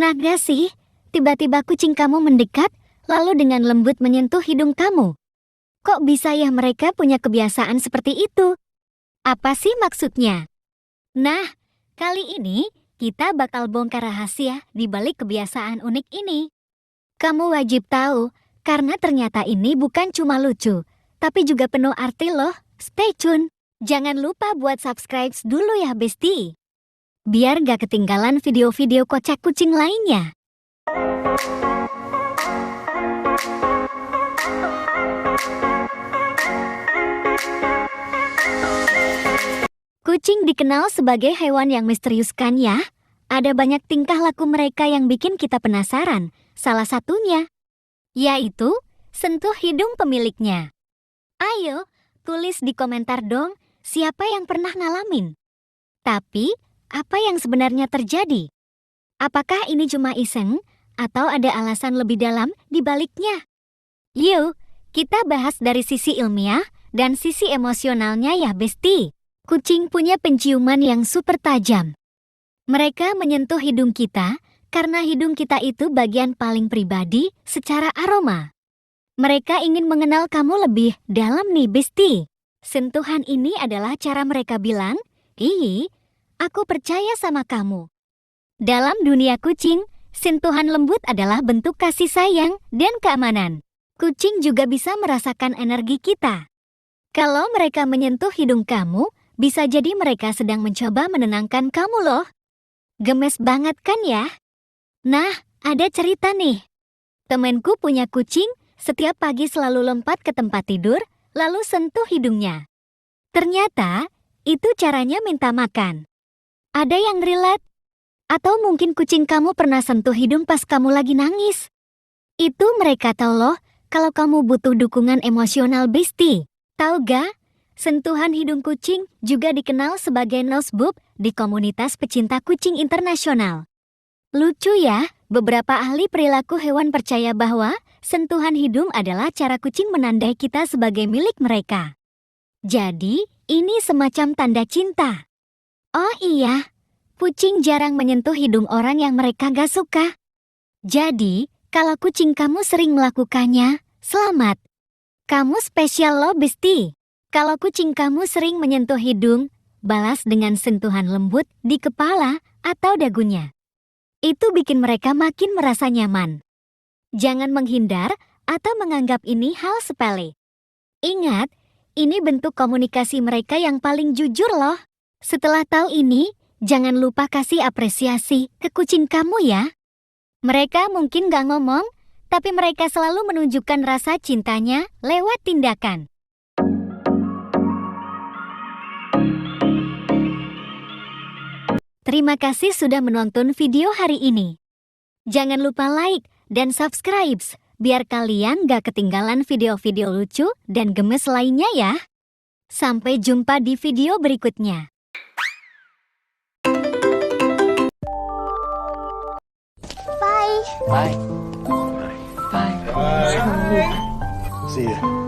Pernah gak sih, tiba-tiba kucing kamu mendekat, lalu dengan lembut menyentuh hidung kamu? Kok bisa ya mereka punya kebiasaan seperti itu? Apa sih maksudnya? Nah, kali ini kita bakal bongkar rahasia di balik kebiasaan unik ini. Kamu wajib tahu, karena ternyata ini bukan cuma lucu, tapi juga penuh arti loh. Stay tune. Jangan lupa buat subscribe dulu ya, Besti. Biar gak ketinggalan video-video kocak kucing lainnya. Kucing dikenal sebagai hewan yang misterius kan ya? Ada banyak tingkah laku mereka yang bikin kita penasaran. Salah satunya, yaitu sentuh hidung pemiliknya. Ayo, tulis di komentar dong, siapa yang pernah ngalamin? Tapi, apa yang sebenarnya terjadi? Apakah ini cuma iseng, atau ada alasan lebih dalam di baliknya? Yuk, kita bahas dari sisi ilmiah dan sisi emosionalnya ya, Besti. Kucing punya penciuman yang super tajam. Mereka menyentuh hidung kita karena hidung kita itu bagian paling pribadi secara aroma. Mereka ingin mengenal kamu lebih dalam nih, Besti. Sentuhan ini adalah cara mereka bilang, "Ih, aku percaya sama kamu." Dalam dunia kucing, sentuhan lembut adalah bentuk kasih sayang dan keamanan. Kucing juga bisa merasakan energi kita. Kalau mereka menyentuh hidung kamu, bisa jadi mereka sedang mencoba menenangkan kamu loh. Gemes banget kan ya? Nah, ada cerita nih. Temenku punya kucing, setiap pagi selalu lompat ke tempat tidur, lalu sentuh hidungnya. Ternyata, itu caranya minta makan. Ada yang relate? Atau mungkin kucing kamu pernah sentuh hidung pas kamu lagi nangis? Itu mereka tahu loh, kalau kamu butuh dukungan emosional, Besti. Tahu gak? Sentuhan hidung kucing juga dikenal sebagai nose bump di komunitas pecinta kucing internasional. Lucu ya, beberapa ahli perilaku hewan percaya bahwa sentuhan hidung adalah cara kucing menandai kita sebagai milik mereka. Jadi, ini semacam tanda cinta. Oh iya, kucing jarang menyentuh hidung orang yang mereka gak suka. Jadi, kalau kucing kamu sering melakukannya, selamat. Kamu spesial loh, Besti. Kalau kucing kamu sering menyentuh hidung, balas dengan sentuhan lembut di kepala atau dagunya. Itu bikin mereka makin merasa nyaman. Jangan menghindar atau menganggap ini hal sepele. Ingat, ini bentuk komunikasi mereka yang paling jujur loh. Setelah tahu ini, jangan lupa kasih apresiasi ke kucing kamu ya. Mereka mungkin gak ngomong, tapi mereka selalu menunjukkan rasa cintanya lewat tindakan. Terima kasih sudah menonton video hari ini. Jangan lupa like dan subscribe, biar kalian gak ketinggalan video-video lucu dan gemes lainnya ya. Sampai jumpa di video berikutnya. Bye. Bye. Bye. Bye. See ya.